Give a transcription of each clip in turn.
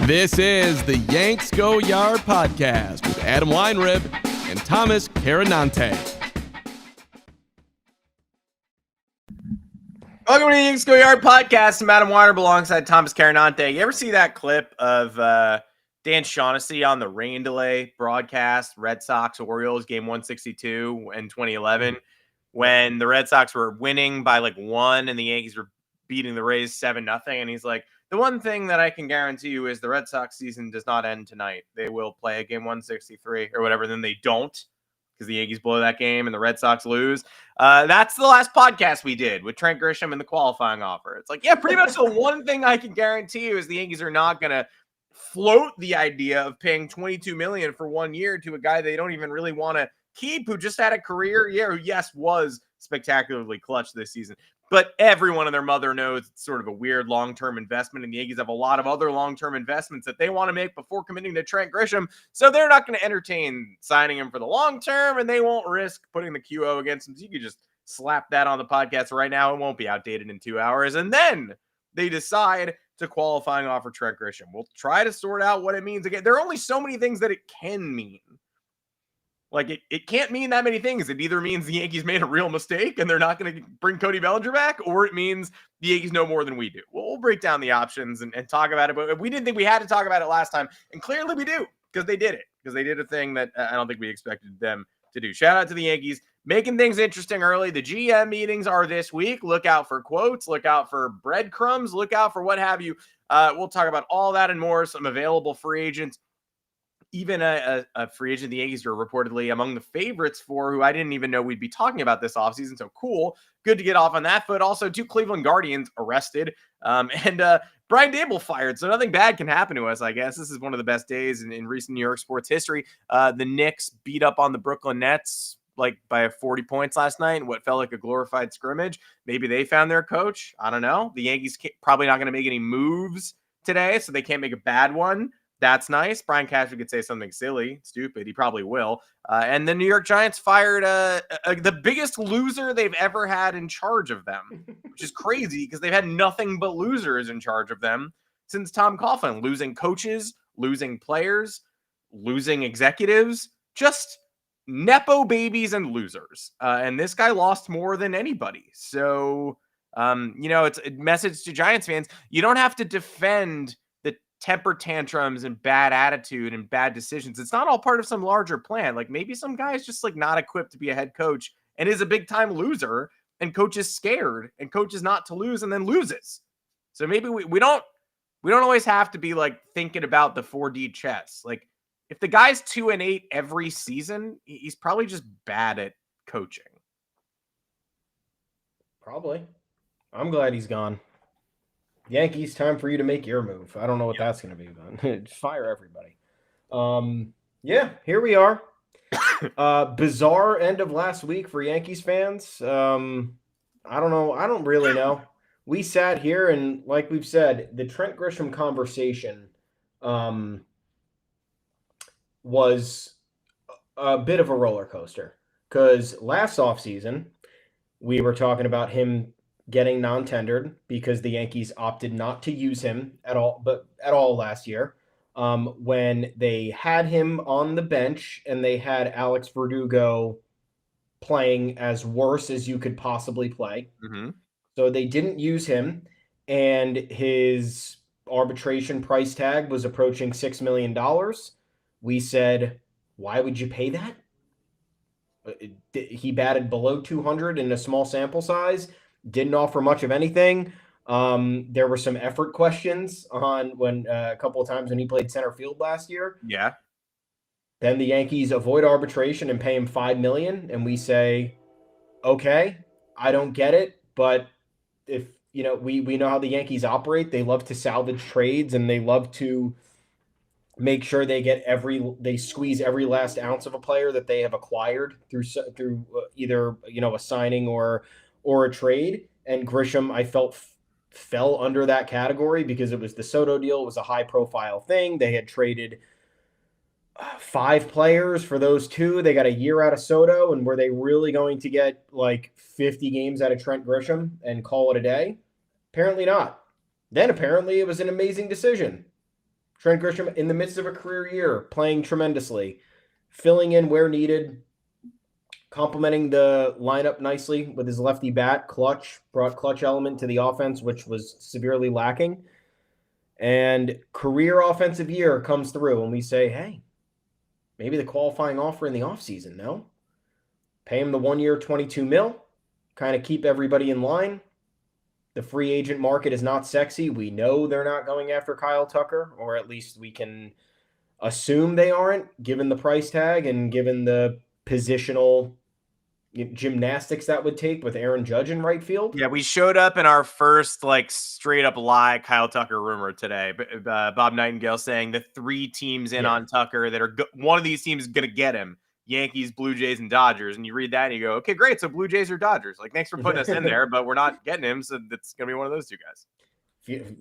This is the Yanks Go Yard podcast with Adam Weinrib and Thomas Carranante. Welcome to the Yankees Go Yard podcast. I'm Adam Weinrib alongside Thomas Carranante. You ever see that clip of Dan Shaughnessy on the rain delay broadcast, Red Sox-Orioles game 162 in 2011, when the Red Sox were winning by like 1 and the Yankees were beating the Rays 7-0, and he's like, the one thing that I can guarantee you is the Red Sox season does not end tonight. They will play a game 163 or whatever, then they don't, because the Yankees blow that game and the Red Sox lose. That's the last podcast we did with Trent Grisham and the qualifying offer. It's like, yeah, pretty much the one thing I can guarantee you is the Yankees are not going to float the idea of paying $22 million for 1 year to a guy they don't even really want to keep, who just had a career year, who, yes, was spectacularly clutch this season. But everyone and their mother knows it's sort of a weird long-term investment, and the Yankees have a lot of other long-term investments that they want to make before committing to Trent Grisham. So they're not going to entertain signing him for the long term, and they won't risk putting the QO against him. So you could just slap that on the podcast right now. It won't be outdated in 2 hours. And then they decide to qualifying offer Trent Grisham. We'll try to sort out what it means. Again, there are only so many things that it can mean. Like, it can't mean that many things. It either means the Yankees made a real mistake and they're not going to bring Cody Bellinger back, or it means the Yankees know more than we do. We'll break down the options and talk about it. But we didn't think we had to talk about it last time. And clearly we do, because they did it. Because they did a thing that I don't think we expected them to do. Shout out to the Yankees, making things interesting early. The GM meetings are this week. Look out for quotes. Look out for breadcrumbs. Look out for what have you. We'll talk about all that and more. Some available free agents. Even a free agent the Yankees are reportedly among the favorites for, who I didn't even know we'd be talking about this offseason. So cool. Good to get off on that foot. Also, 2 Cleveland Guardians arrested and Brian Daboll fired. So nothing bad can happen to us, I guess. This is one of the best days in recent New York sports history. The Knicks beat up on the Brooklyn Nets like by 40 points last night in what felt like a glorified scrimmage. Maybe they found their coach. I don't know. The Yankees probably not going to make any moves today, so they can't make a bad one. That's nice. Brian Cashman could say something silly, stupid. He probably will. And the New York Giants fired the biggest loser they've ever had in charge of them, which is crazy because they've had nothing but losers in charge of them since Tom Coughlin. Losing coaches, losing players, losing executives, just nepo babies and losers. And this guy lost more than anybody. So, it's a message to Giants fans. You don't have to defend temper tantrums and bad attitude and bad decisions. It's not all part of some larger plan. Like, maybe some guy is just like not equipped to be a head coach and is a big time loser, and coach is scared and coach is not to lose and then loses. So maybe we don't always have to be like thinking about the 4D chess. Like, if the guy's 2-8 every season, he's probably just bad at coaching. Probably. I'm glad he's gone. Yankees, time for you to make your move. I don't know what that's going to be, but just fire everybody. Here we are. Bizarre end of last week for Yankees fans. I don't know. I don't really know. We sat here and, like we've said, the Trent Grisham conversation was a bit of a roller coaster, because last offseason we were talking about him getting non-tendered because the Yankees opted not to use him at all last year, when they had him on the bench and they had Alex Verdugo playing as worse as you could possibly play. Mm-hmm. So they didn't use him, and his arbitration price tag was approaching $6 million. We said, why would you pay that? He batted below 200 in a small sample size. Didn't offer much of anything. There were some effort questions on when a couple of times when he played center field last year. Yeah. Then the Yankees avoid arbitration and pay him $5 million, and we say, okay, I don't get it, but if we know how the Yankees operate. They love to salvage trades, and they love to make sure they squeeze every last ounce of a player that they have acquired through either a signing or a trade. And Grisham, I felt, fell under that category because it was the Soto deal. It was a high-profile thing. They had traded 5 players for those 2. They got a year out of Soto, and were they really going to get like 50 games out of Trent Grisham and call it a day? Apparently not. Then apparently it was an amazing decision. Trent Grisham, in the midst of a career year, playing tremendously, filling in where needed, complementing the lineup nicely with his lefty bat, brought clutch element to the offense, which was severely lacking. And career offensive year comes through, and we say, hey, maybe the qualifying offer in the offseason, no? Pay him the 1 year, $22 million, kind of keep everybody in line. The free agent market is not sexy. We know they're not going after Kyle Tucker, or at least we can assume they aren't, given the price tag and given the positional gymnastics that would take with Aaron Judge in right field. Yeah, we showed up in our first straight up lie Kyle Tucker rumor today. Bob Nightingale saying the 3 teams in on Tucker that are one of these teams is going to get him. Yankees, Blue Jays, and Dodgers. And you read that and you go, okay, great. So Blue Jays or Dodgers. Thanks for putting us in there, but we're not getting him. So it's going to be one of those 2 guys.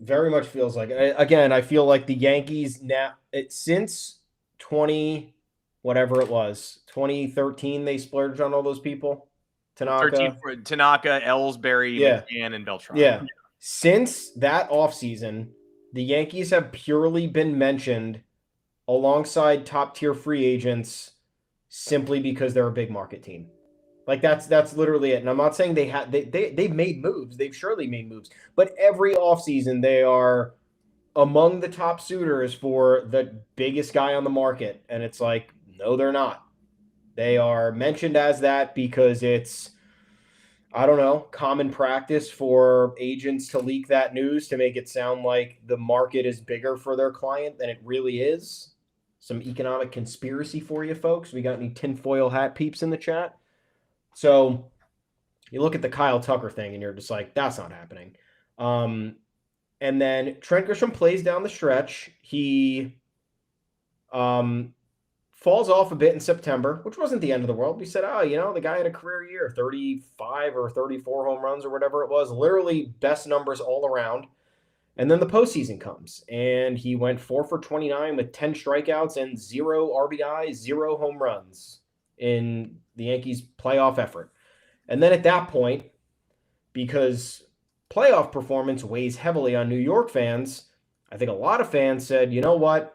Very much feels like, again, I feel like the Yankees now, since 2013, they splurged on all those people. Tanaka, Ellsbury, McCann, and Beltran. Yeah. Since that offseason, the Yankees have purely been mentioned alongside top-tier free agents simply because they're a big market team. That's literally it. And I'm not saying they've made moves. They've surely made moves. But every offseason, they are among the top suitors for the biggest guy on the market. And it's no, they're not. They are mentioned as that because it's, I don't know, common practice for agents to leak that news to make it sound like the market is bigger for their client than it really is. Some economic conspiracy for you folks. We got any tinfoil hat peeps in the chat? So you look at the Kyle Tucker thing and you're just that's not happening. And then Trent Grisham plays down the stretch. He falls off a bit in September, which wasn't the end of the world. We said, the guy had a career year, 35 or 34 home runs or whatever it was, literally best numbers all around. And then the postseason comes, and he went 4 for 29 with 10 strikeouts and 0 RBI, 0 home runs in the Yankees' playoff effort. And then at that point, because playoff performance weighs heavily on New York fans, I think a lot of fans said, you know what?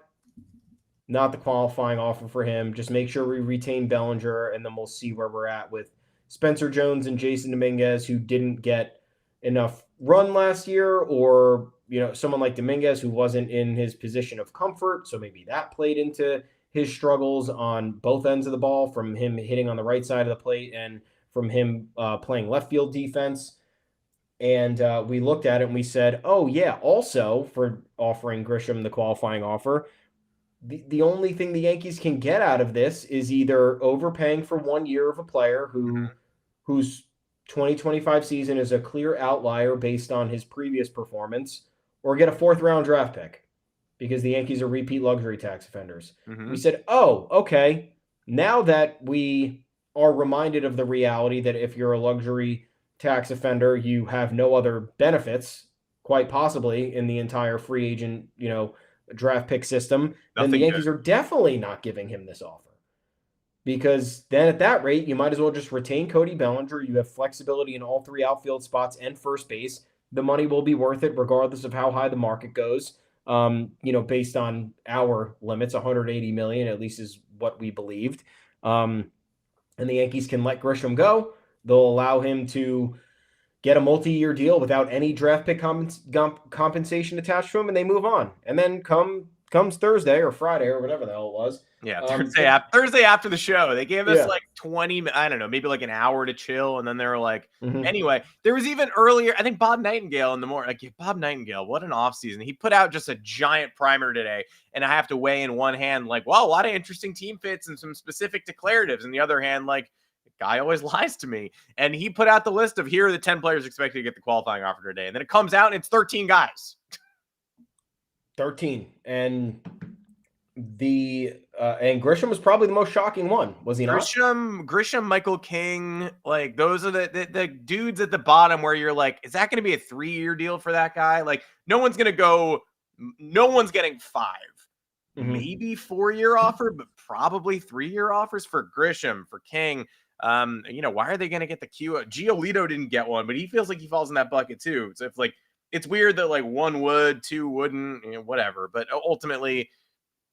Not the qualifying offer for him. Just make sure we retain Bellinger, and then we'll see where we're at with Spencer Jones and Jasson Dominguez, who didn't get enough run last year, or someone like Dominguez who wasn't in his position of comfort. So maybe that played into his struggles on both ends of the ball, from him hitting on the right side of the plate and from him playing left field defense. And we looked at it and we said, oh yeah, also for offering Grisham the qualifying offer, the only thing the Yankees can get out of this is either overpaying for 1 year of a player whose 2025 season is a clear outlier based on his previous performance, or get a 4th round draft pick because the Yankees are repeat luxury tax offenders. We said, oh, okay. Now that we are reminded of the reality that if you're a luxury tax offender, you have no other benefits, quite possibly, in the entire free agent, draft pick system, then the Yankees are definitely not giving him this offer. Because then at that rate, you might as well just retain Cody Bellinger. You have flexibility in all 3 outfield spots and first base. The money will be worth it regardless of how high the market goes. Based on our limits, $180 million at least is what we believed. And the Yankees can let Grisham go. They'll allow him to get a multi-year deal without any draft pick compensation attached to him, and they move on. And then comes Thursday or Friday or whatever the hell it was. Yeah, Thursday after the show, they gave us 20, I don't know, maybe an hour to chill, and then they were like, anyway, there was even earlier, I think Bob Nightingale in the morning, Bob Nightingale, what an offseason. He put out just a giant primer today, and I have to weigh in one hand, a lot of interesting team fits and some specific declaratives, and the other hand, the guy always lies to me. And he put out the list of here are the 10 players expected to get the qualifying offer today, and then it comes out and it's 13 guys. 13. And and Grisham was probably the most shocking one, was he not? Grisham, Michael King, those are the dudes at the bottom where you're is that going to be a 3-year deal for that guy? No one's getting 5, maybe 4-year offer, but probably 3-year offers for Grisham, for King. Why are they going to get the Q? Giolito didn't get one, but he feels like he falls in that bucket too. So if it's weird that like one would, two wouldn't, whatever. But ultimately,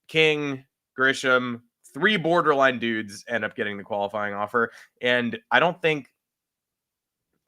King, Grisham, 3 borderline dudes end up getting the qualifying offer. And I don't think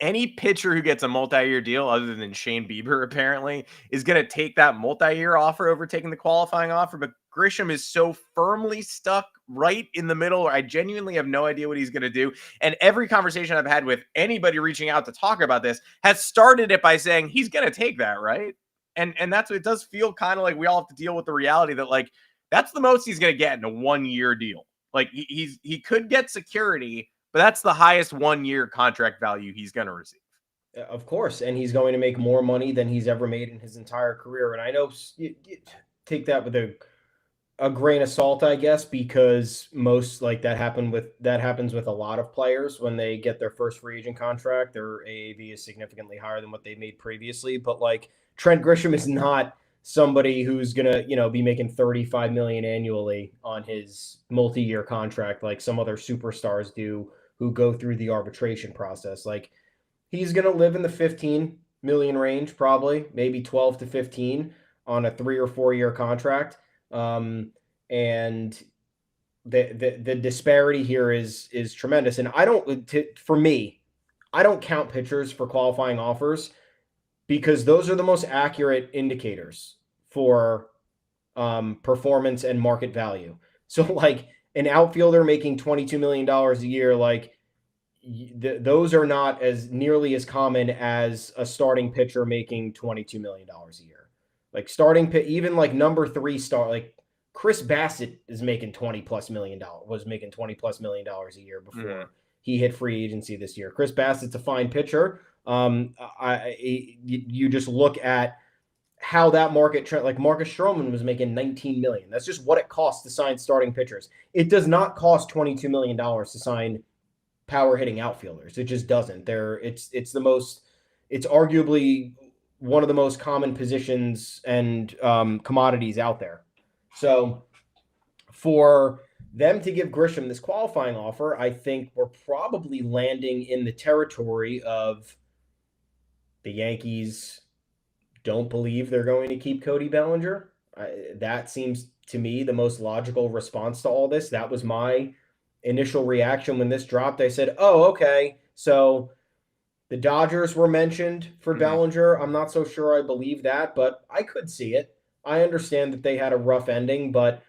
any pitcher who gets a multi-year deal other than Shane Bieber apparently is going to take that multi-year offer over taking the qualifying offer. But Grisham is so firmly stuck right in the middle. I genuinely have no idea what he's going to do. And every conversation I've had with anybody reaching out to talk about this has started it by saying he's going to take that, right? And that's what it does feel kind of like we all have to deal with the reality that like that's the most he's going to get in a 1-year deal. Like he could get security, but that's the highest 1-year contract value he's going to receive. Of course. And he's going to make more money than he's ever made in his entire career. And I know you take that with a grain of salt, I guess, because most like that happens with a lot of players when they get their first free agent contract. Their AAV is significantly higher than what they made previously. But like Trent Grisham is not somebody who's gonna, be making $35 million annually on his multi-year contract like some other superstars do who go through the arbitration process. Like he's gonna live in the 15 million range, probably, maybe 12 to 15 on a 3 or 4 year contract. And the disparity here is tremendous. And for me, I don't count pitchers for qualifying offers because those are the most accurate indicators for performance and market value. So like an outfielder making $22 million a year, like those are not as nearly as common as a starting pitcher making $22 million a year. Like even like number 3 star, like Chris Bassett is making $20+ million a year before he hit free agency this year. Chris Bassett's a fine pitcher. You just look at how that market trend, like Marcus Stroman was making $19 million. That's just what it costs to sign starting pitchers. It does not cost $22 million to sign power hitting outfielders. It just doesn't. It's arguably one of the most common positions and commodities out there. So for them to give Grisham this qualifying offer, I think we're probably landing in the territory of the Yankees don't believe they're going to keep Cody Bellinger. That seems to me the most logical response to all this. That was my initial reaction when this dropped. I said, oh, okay. So the Dodgers were mentioned for Bellinger. I'm not so sure I believe that, but I could see it. I understand that they had a rough ending, but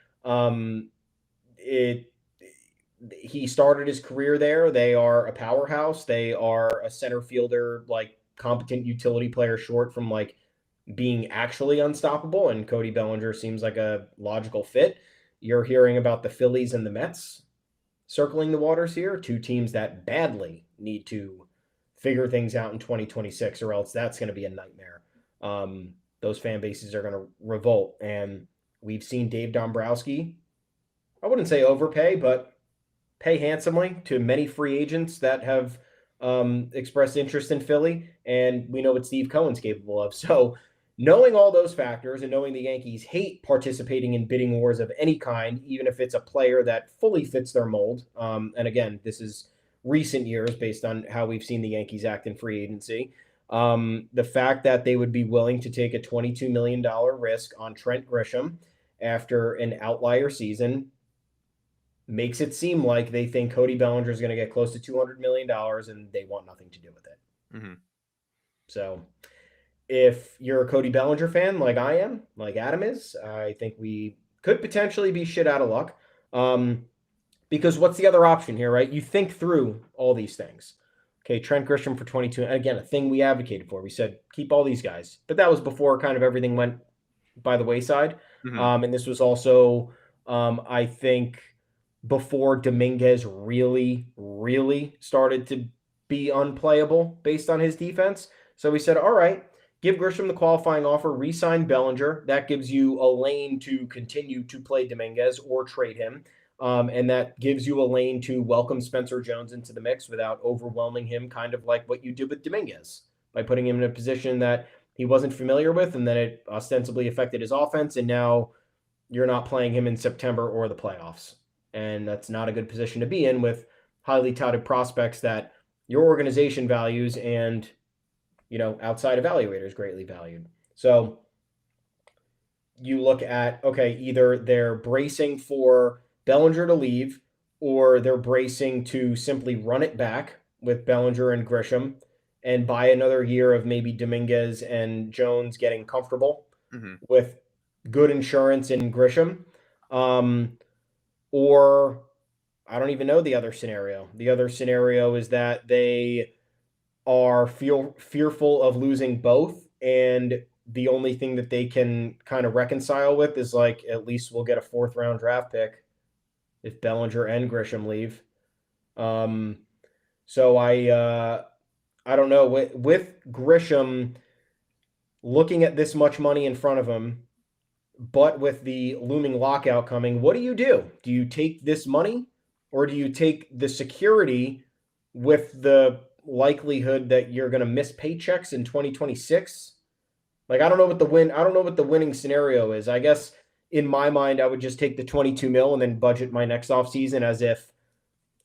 he started his career there. They are a powerhouse. They are a center fielder, like competent utility player short from like being actually unstoppable. And Cody Bellinger seems like a logical fit. You're hearing about the Phillies and the Mets circling the waters here, 2 teams that badly need to figure things out in 2026, or else that's going to be a nightmare. Those fan bases are going to revolt. And we've seen Dave Dombrowski, I wouldn't say overpay, but pay handsomely to many free agents that have expressed interest in Philly. And we know what Steve Cohen's capable of. So knowing all those factors and knowing the Yankees hate participating in bidding wars of any kind, even if it's a player that fully fits their mold. And again, this is recent years based on how we've seen the Yankees act in free agency. The fact that they would be willing to take a $22 million risk on Trent Grisham after an outlier season makes it seem like they think Cody Bellinger is going to get close to $200 million and they want nothing to do with it. So if you're a Cody Bellinger fan like I am, like Adam is, I think we could potentially be shit out of luck. Because what's the other option here, right? You think through all these things. Okay, Trent Grisham for 22. And again, a thing we advocated for. We said, keep all these guys. But that was before kind of everything went by the wayside. And this was also, I think, before Dominguez really, really started to be unplayable based on his defense. So we said, all right, give Grisham the qualifying offer, re-sign Bellinger. That gives you a lane to continue to play Dominguez or trade him. And that gives you a lane to welcome Spencer Jones into the mix without overwhelming him, kind of like what you did with Dominguez by putting him in a position that he wasn't familiar with, and then it ostensibly affected his offense. And now you're not playing him in September or the playoffs. And that's not a good position to be in with highly touted prospects that your organization values and outside evaluators greatly valued. So you look at, okay, either they're bracing for Bellinger to leave or they're bracing to simply run it back with Bellinger and Grisham and buy another year of maybe Dominguez and Jones getting comfortable with good insurance in Grisham. Or I don't even know the other scenario. The other scenario is that they are fearful of losing both, and the only thing that they can kind of reconcile with is like, at least we'll get a 4th round draft pick if Bellinger and Grisham leave. So I don't know, with Grisham looking at this much money in front of him, but with the looming lockout coming, what do you do? Do you take this money, or do you take the security with the likelihood that you're going to miss paychecks in 2026? Like, I don't know what the winning scenario is. I guess in my mind, I would just take the 22 mil and then budget my next offseason as if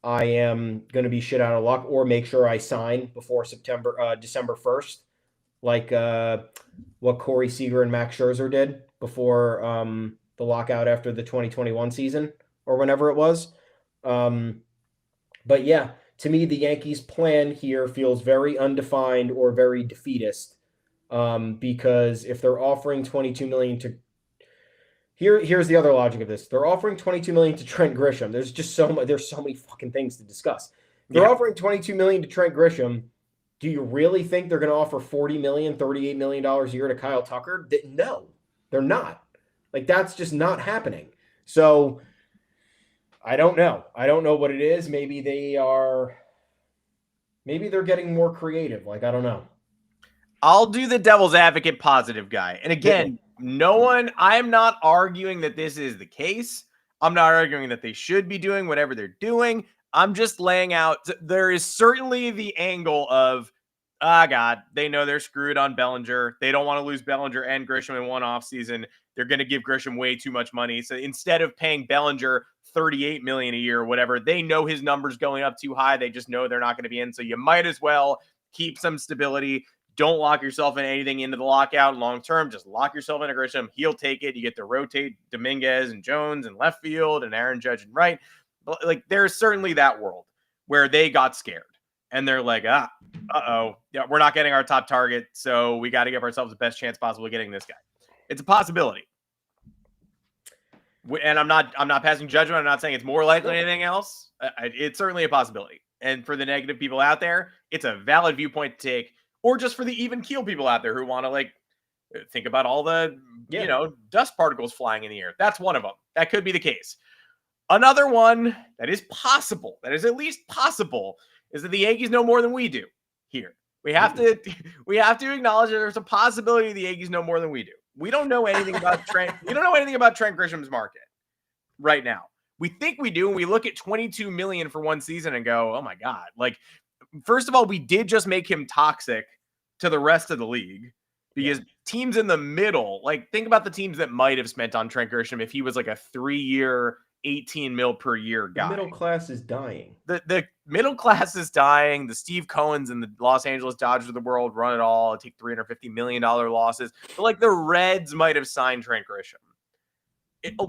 I am going to be shit out of luck, or make sure I sign before December 1st, like what Corey Seager and Max Scherzer did before the lockout after the 2021 season or whenever it was. But yeah, to me, the Yankees' plan here feels very undefined or very defeatist, because if they're offering $22 million to here's the other logic of this. They're offering $22 million to Trent Grisham. There's so many fucking things to discuss. They're offering $22 million to Trent Grisham. Do you really think they're going to offer $40 million, $38 million a year to Kyle Tucker? No, they're not. Like, that's just not happening. So I don't know. I don't know what it is. Maybe they're getting more creative. Like, I don't know. I'll do the devil's advocate positive guy. And again, I'm not arguing that this is the case. I'm not arguing that they should be doing whatever they're doing. I'm just laying out, there is certainly the angle of, God, they know they're screwed on Bellinger. They don't want to lose Bellinger and Grisham in one offseason. They're going to give Grisham way too much money. So instead of paying Bellinger $38 million a year or whatever, they know his number's going up too high. They just know they're not going to be in. So you might as well keep some stability. Don't lock yourself in anything into the lockout long term. Just lock yourself into Grisham. He'll take it. You get to rotate Dominguez and Jones and left field and Aaron Judge and right. But like, there's certainly that world where they got scared and they're like, yeah, we're not getting our top target, so we got to give ourselves the best chance possible of getting this guy. It's a possibility. And I'm not passing judgment. I'm not saying it's more likely than anything else. It's certainly a possibility. And for the negative people out there, it's a valid viewpoint to take. Or just for the even keel people out there who want to like think about all the dust particles flying in the air. That's one of them. That could be the case. Another one that is possible, that is at least possible, is that the Yankees know more than we do here. We have to acknowledge that there's a possibility the Yankees know more than we do. We don't know anything about Trent. We don't know anything about Trent Grisham's market right now. We think we do, and we look at $22 million for one season and go, oh my God. Like, first of all, we did just make him toxic to the rest of the league because teams in the middle, like, think about the teams that might have spent on Trent Grisham if he was like a 3-year, $18 million per year guy. The middle class is dying. The middle class is dying. The Steve Cohens and the Los Angeles Dodgers of the world run it all. Take $350 million losses. But like, the Reds might have signed Trent Grisham.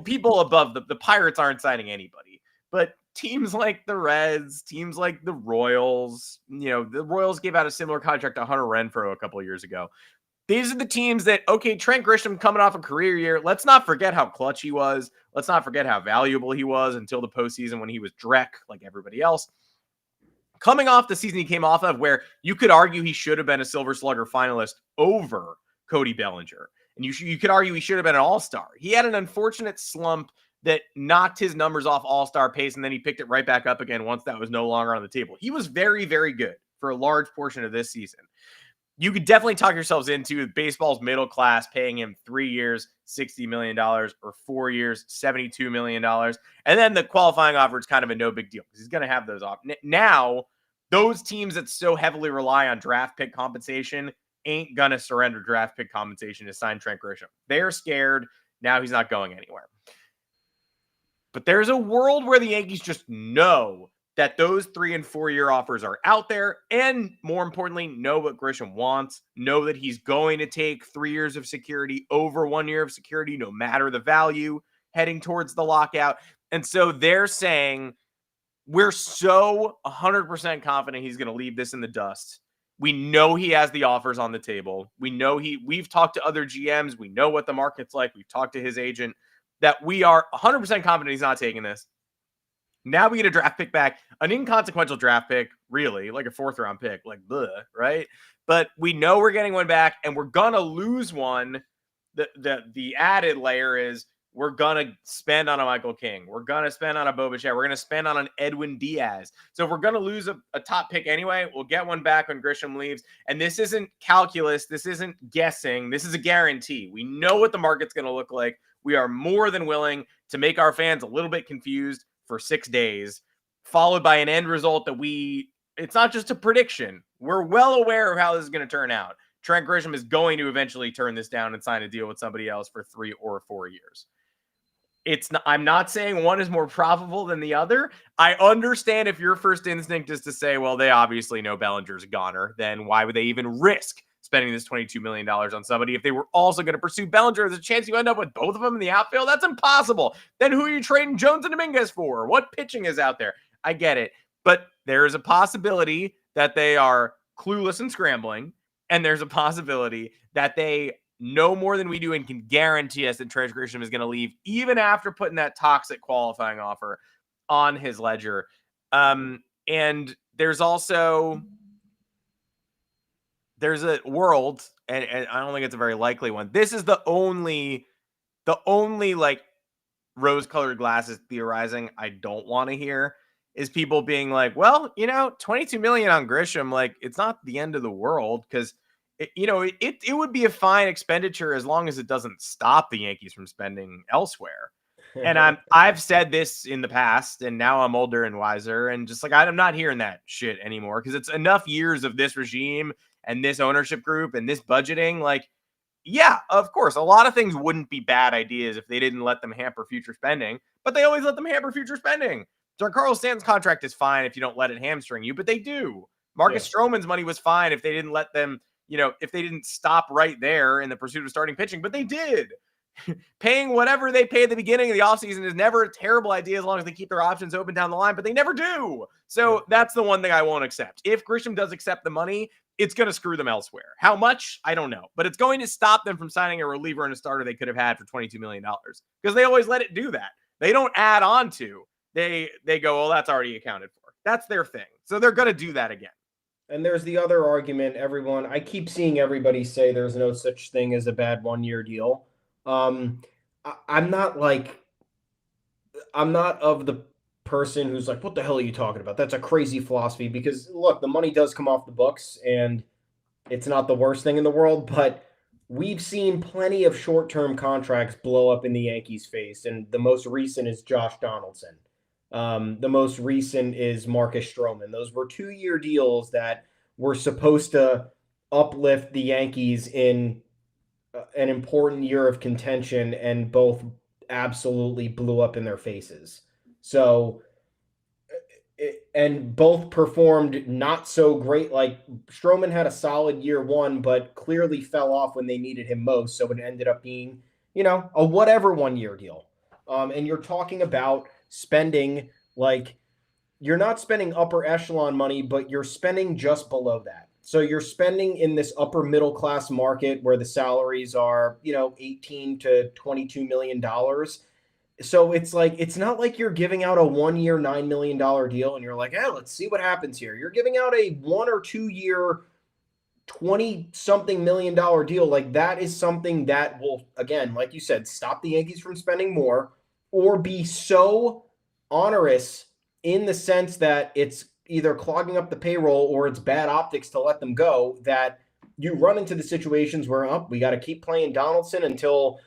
People above the Pirates aren't signing anybody. But teams like the Reds, teams like the Royals, the Royals gave out a similar contract to Hunter Renfroe a couple of years ago. These are the teams that, okay, Trent Grisham coming off a career year. Let's not forget how clutch he was. Let's not forget how valuable he was until the postseason when he was Drek like everybody else. Coming off the season he came off of, where you could argue he should have been a Silver Slugger finalist over Cody Bellinger. And you could argue he should have been an all-star. He had an unfortunate slump that knocked his numbers off all-star pace, and then he picked it right back up again once that was no longer on the table. He was very, very good for a large portion of this season. You could definitely talk yourselves into baseball's middle class paying him 3 years, $60 million, or 4 years, $72 million. And then the qualifying offer is kind of a no big deal because he's going to have those off. Now, those teams that so heavily rely on draft pick compensation ain't going to surrender draft pick compensation to sign Trent Grisham. They're scared. Now he's not going anywhere. But there's a world where the Yankees just know that those 3 and 4 year offers are out there, and more importantly, know what Grisham wants, know that he's going to take 3 years of security over 1 year of security, no matter the value, heading towards the lockout. And so they're saying, we're so 100% confident he's going to leave this in the dust. We know he has the offers on the table. We know we've talked to other GMs. We know what the market's like. We've talked to his agent, that we are 100% confident he's not taking this. Now we get a draft pick back, an inconsequential draft pick, really, like a 4th round pick, like bleh, right? But we know we're getting one back, and we're gonna lose one. The added layer is we're gonna spend on a Michael King, we're gonna spend on a Bo Bichette, we're gonna spend on an Edwin Diaz. So if we're gonna lose a top pick anyway, we'll get one back when Grisham leaves. And this isn't calculus, this isn't guessing, this is a guarantee. We know what the market's gonna look like. We are more than willing to make our fans a little bit confused for 6 days, followed by an end result that it's not just a prediction. We're well aware of how this is going to turn out. Trent Grisham is going to eventually turn this down and sign a deal with somebody else for 3 or 4 years. I'm not saying one is more probable than the other. I understand if your first instinct is to say, well, they obviously know Bellinger's a goner, then why would they even risk spending this $22 million on somebody if they were also going to pursue Bellinger? There's a chance you end up with both of them in the outfield. That's impossible. Then who are you trading Jones and Dominguez for? What pitching is out there? I get it. But there is a possibility that they are clueless and scrambling. And there's a possibility that they know more than we do and can guarantee us that Trent Grisham is going to leave even after putting that toxic qualifying offer on his ledger. And there's also... there's a world, and I don't think it's a very likely one. This is the only like rose-colored glasses theorizing I don't want to hear, is people being like, well, $22 million on Grisham, like, it's not the end of the world, because it would be a fine expenditure as long as it doesn't stop the Yankees from spending elsewhere. And I've said this in the past, and now I'm older and wiser, and just like, I'm not hearing that shit anymore, because it's enough years of this regime and this ownership group and this budgeting. Like, yeah, of course, a lot of things wouldn't be bad ideas if they didn't let them hamper future spending, but they always let them hamper future spending. Giancarlo Stanton's contract is fine if you don't let it hamstring you, but they do. Marcus Stroman's money was fine if they didn't let them, if they didn't stop right there in the pursuit of starting pitching, but they did. Paying whatever they pay at the beginning of the offseason is never a terrible idea as long as they keep their options open down the line, but they never do. So that's the one thing I won't accept. If Grisham does accept the money, it's going to screw them elsewhere. How much? I don't know. But it's going to stop them from signing a reliever and a starter they could have had for $22 million, because they always let it do that. They don't add on to. They go, well, that's already accounted for. That's their thing. So they're going to do that again. And there's the other argument, I keep seeing everybody say there's no such thing as a bad 1-year deal. I'm not of the person who's like, what the hell are you talking about? That's a crazy philosophy, because look, the money does come off the books and it's not the worst thing in the world, but we've seen plenty of short-term contracts blow up in the Yankees' face. And the most recent is Josh Donaldson. The most recent is Marcus Stroman. Those were 2-year deals that were supposed to uplift the Yankees in an important year of contention, and both absolutely blew up in their faces. So, and both performed not so great. Like, Stroman had a solid year 1, but clearly fell off when they needed him most. So it ended up being, a whatever 1-year deal. And you're talking about spending, like, you're not spending upper echelon money, but you're spending just below that. So you're spending in this upper middle class market where the salaries are, $18 to $22 million. So it's like, it's not like you're giving out a 1-year, $9 million deal and you're like, let's see what happens here. You're giving out a 1 or 2 year, 20-something million dollar deal. Like, that is something that will, again, like you said, stop the Yankees from spending more, or be so onerous in the sense that it's either clogging up the payroll or it's bad optics to let them go, that you run into the situations where, we got to keep playing Donaldson until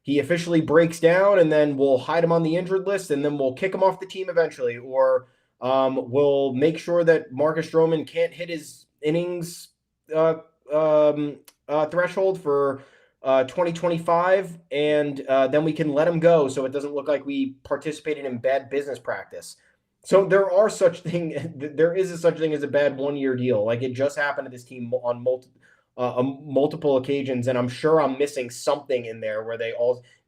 he officially breaks down, and then we'll hide him on the injured list, and then we'll kick him off the team eventually. Or we'll make sure that Marcus Stroman can't hit his innings threshold for 2025, and then we can let him go so it doesn't look like we participated in bad business practice. So there is a such thing as a bad 1-year deal. Like it just happened to this team on multiple occasions, and I'm sure I'm missing something in there where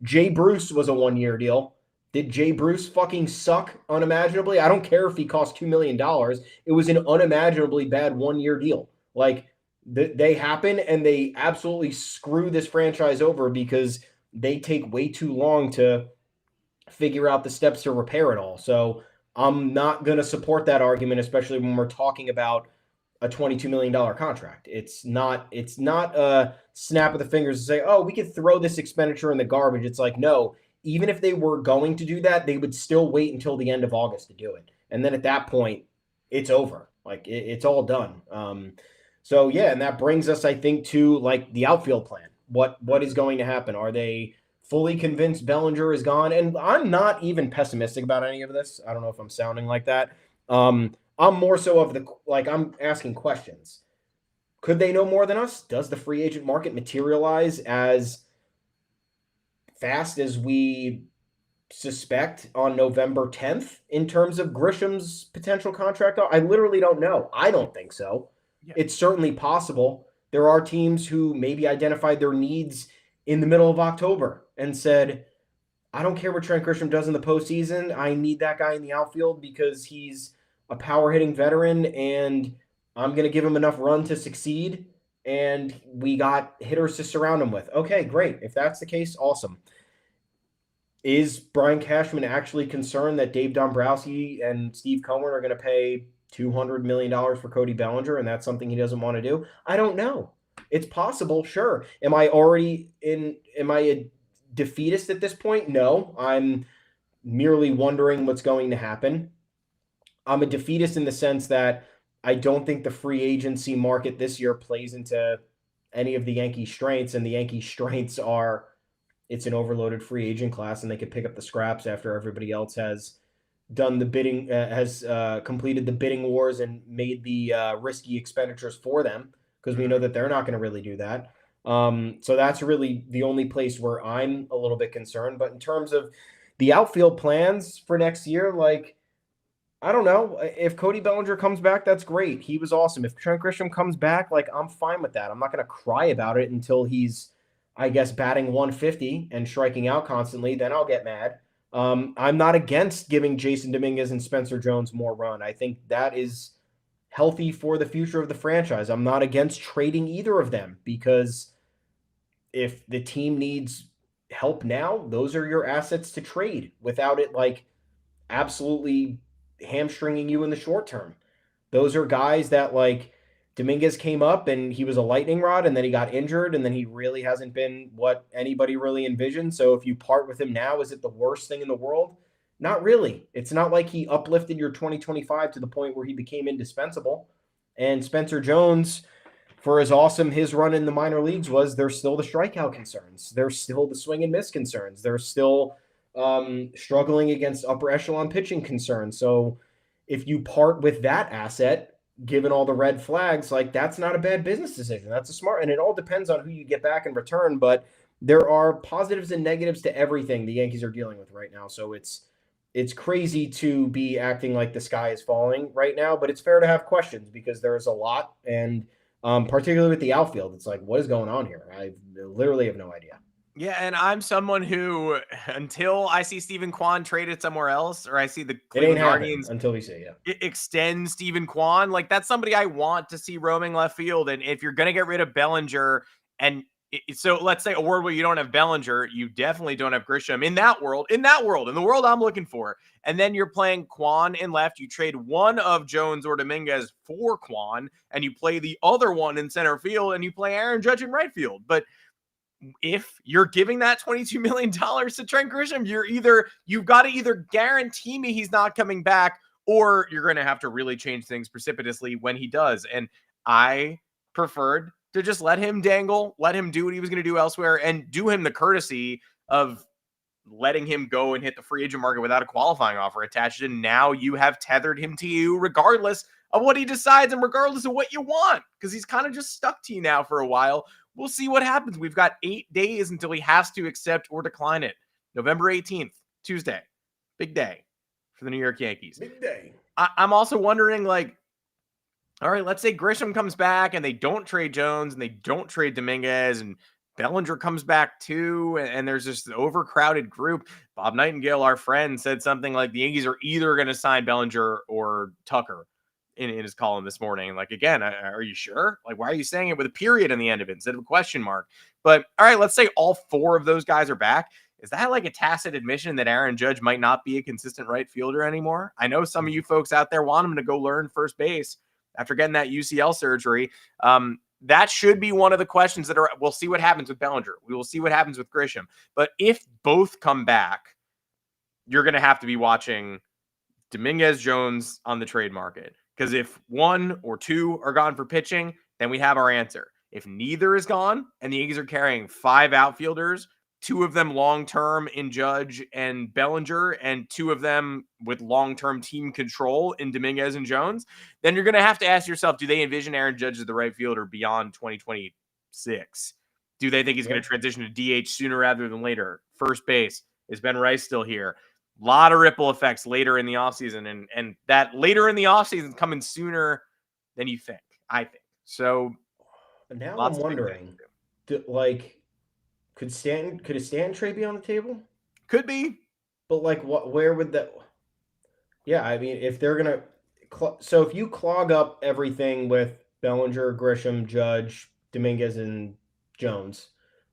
Jay Bruce was a 1-year deal. Did Jay Bruce fucking suck unimaginably? I don't care if he cost $2 million. It was an unimaginably bad 1-year deal. Like they happen and they absolutely screw this franchise over because they take way too long to figure out the steps to repair it all. So I'm not going to support that argument, especially when we're talking about a $22 million contract. It's not a snap of the fingers to say, oh, we could throw this expenditure in the garbage. It's like, no, even if they were going to do that, they would still wait until the end of August to do it. And then at that point, it's over. Like it's all done. So yeah, and that brings us, I think, to like the outfield plan. What is going to happen? Are they fully convinced Bellinger is gone? And I'm not even pessimistic about any of this. I don't know if I'm sounding like that. I'm more so of I'm asking questions. Could they know more than us? Does the free agent market materialize as fast as we suspect on November 10th in terms of Grisham's potential contract? I literally don't know. I don't think so. Yeah. It's certainly possible. There are teams who maybe identified their needs in the middle of October and said, I don't care what Trent Grisham does in the postseason. I need that guy in the outfield because he's a power hitting veteran and I'm going to give him enough run to succeed. And we got hitters to surround him with. Okay, great. If that's the case, awesome. Is Brian Cashman actually concerned that Dave Dombrowski and Steve Cohen are going to pay $200 million for Cody Bellinger and that's something he doesn't want to do? I don't know. It's possible, sure. Am I a defeatist at this point? No, I'm merely wondering what's going to happen. I'm a defeatist in the sense that I don't think the free agency market this year plays into any of the Yankees' strengths, and the Yankees' strengths are it's an overloaded free agent class and they could pick up the scraps after everybody else has done the bidding, has completed the bidding wars and made the risky expenditures for them, because we know that they're not going to really do that. So that's really the only place where I'm a little bit concerned. But in terms of the outfield plans for next year, like, I don't know. If Cody Bellinger comes back, that's great. He was awesome. If Trent Grisham comes back, like, I'm fine with that. I'm not going to cry about it until he's, I guess, batting 150 and striking out constantly. Then I'll get mad. I'm not against giving Jasson Dominguez and Spencer Jones more run. I think that is healthy for the future of the franchise. I'm not against trading either of them, because if the team needs help now, those are your assets to trade without it like absolutely hamstringing you in the short term. Those are guys that, like, Dominguez came up and he was a lightning rod and then he got injured and then he really hasn't been what anybody really envisioned. So if you part with him now, is it the worst thing in the world? Not really. It's not like he uplifted your 2025 to the point where he became indispensable. And Spencer Jones, for as awesome his run in the minor leagues was, there's still the strikeout concerns. There's still the swing and miss concerns. There's still struggling against upper echelon pitching concerns. So if you part with that asset, given all the red flags, like, that's not a bad business decision. That's a smart, and it all depends on who you get back in return. But there are positives and negatives to everything the Yankees are dealing with right now. So it's crazy to be acting like the sky is falling right now, but it's fair to have questions because there's a lot. And particularly with the outfield, it's like, what is going on here? I literally have no idea. Yeah, and I'm someone who, until I see Stephen Kwan traded somewhere else, or I see the Cleveland Guardians until we see extend Stephen Kwan, like, that's somebody I want to see roaming left field. And if you're going to get rid of Bellinger, and so let's say a world where you don't have Bellinger, you definitely don't have Grisham in the world I'm looking for. And then you're playing Kwan in left. You trade one of Jones or Dominguez for Kwan, and you play the other one in center field, and you play Aaron Judge in right field. But if you're giving that $22 million to Trent Grisham, you've got to either guarantee me he's not coming back, or you're going to have to really change things precipitously when he does. And I preferred to just let him dangle, let him do what he was going to do elsewhere, and do him the courtesy of letting him go and hit the free agent market without a qualifying offer attached. And now you have tethered him to you regardless of what he decides and regardless of what you want, because he's kind of just stuck to you now for a while. We'll see what happens. We've got 8 days until he has to accept or decline it. November 18th, Tuesday, big day. for the New York Yankees. Big day. I'm also wondering, like, all right, let's say Grisham comes back and they don't trade Jones and they don't trade Dominguez and Bellinger comes back too, and there's this overcrowded group. Bob Nightingale, our friend, said something like the Yankees are either going to sign Bellinger or Tucker in his column this morning. Like, again, are you sure? Like, why are you saying it with a period in the end of it instead of a question mark? But all right, let's say all four of those guys are back. Is that like a tacit admission that Aaron Judge might not be a consistent right fielder anymore? I know some of you folks out there want him to go learn first base after getting that UCL surgery. That should be one of the questions that we'll see what happens with Bellinger. We will see what happens with Grisham. But if both come back, you're going to have to be watching Dominguez, Jones on the trade market. Because if one or two are gone for pitching, then we have our answer. If neither is gone and the Yankees are carrying 5 outfielders, 2 of them long-term in Judge and Bellinger, and 2 of them with long-term team control in Dominguez and Jones, then you're going to have to ask yourself, do they envision Aaron Judge as the right fielder beyond 2026? Do they think he's going to transition to DH sooner rather than later? First base, is Ben Rice still here? A lot of ripple effects later in the offseason, and that later in the offseason is coming sooner than you think, I think. So now I'm wondering, could a Stanton trade be on the table? Could be. But like, where would that? Yeah, I mean, if they're gonna, so if you clog up everything with Bellinger, Grisham, Judge, Dominguez, and Jones,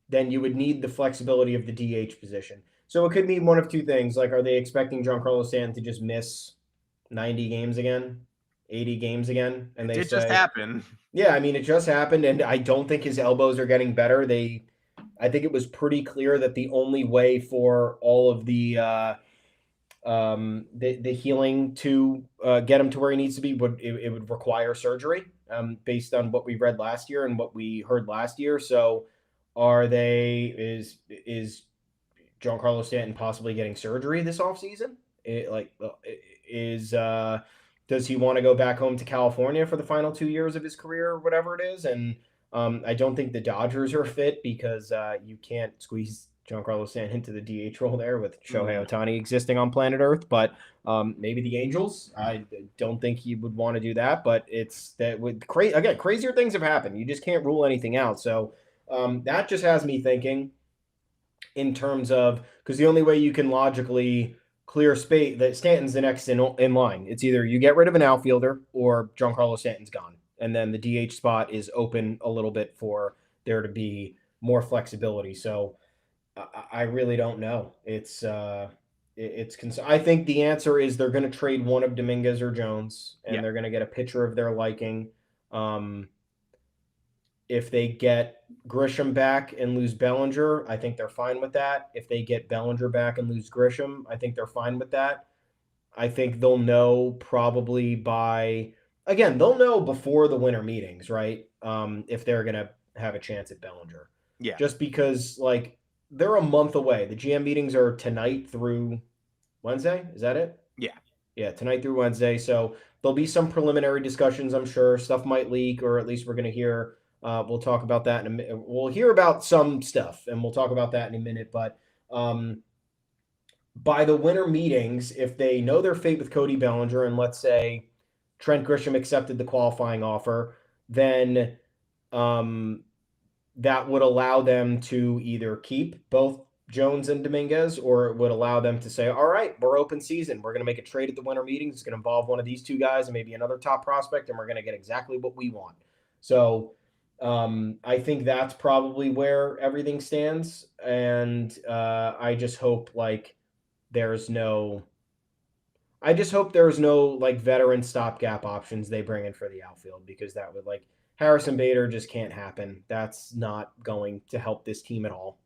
then you would need the flexibility of the DH position. So it could mean one of two things. Like, are they expecting Giancarlo Stanton to just miss 90 games again, 80 games again? And they it just happened. Yeah, I mean, it just happened, and I don't think his elbows are getting better. I think it was pretty clear that the only way for all of the healing to get him to where he needs to be would require surgery, based on what we read last year and what we heard last year. So, is Giancarlo Stanton possibly getting surgery this offseason? Does he want to go back home to California for the final 2 years of his career or whatever it is? And I don't think the Dodgers are fit because you can't squeeze Giancarlo Stanton into the DH role there with Shohei Ohtani existing on planet Earth. But maybe the Angels. I don't think he would want to do that. But it's that with crazier things have happened. You just can't rule anything out. So that just has me thinking in terms of, because the only way you can logically clear space, that Stanton's the next in line. It's either you get rid of an outfielder or Giancarlo Stanton's gone. And then the DH spot is open a little bit for there to be more flexibility. So I really don't know. I think the answer is they're going to trade one of Dominguez or Jones, and they're going to get a pitcher of their liking. If they get Grisham back and lose Bellinger, I think they're fine with that. If they get Bellinger back and lose Grisham, I think they're fine with that. I think they'll know probably they'll know before the winter meetings, right? If they're going to have a chance at Bellinger. Yeah. Just because, like, they're a month away. The GM meetings are tonight through Wednesday. Is that it? Yeah. Yeah, tonight through Wednesday. So there'll be some preliminary discussions, I'm sure. Stuff might leak, or at least we're going to hear. We'll talk about that in a minute. We'll hear about some stuff, and we'll talk about that in a minute. But by the winter meetings, if they know their fate with Cody Bellinger, and let's say Trent Grisham accepted the qualifying offer, then that would allow them to either keep both Jones and Dominguez, or it would allow them to say, all right, we're open season. We're going to make a trade at the winter meetings. It's going to involve one of these two guys and maybe another top prospect, and we're going to get exactly what we want. So I think that's probably where everything stands. And I just hope there's no veteran stopgap options they bring in for the outfield, because that would Harrison Bader just can't happen. That's not going to help this team at all.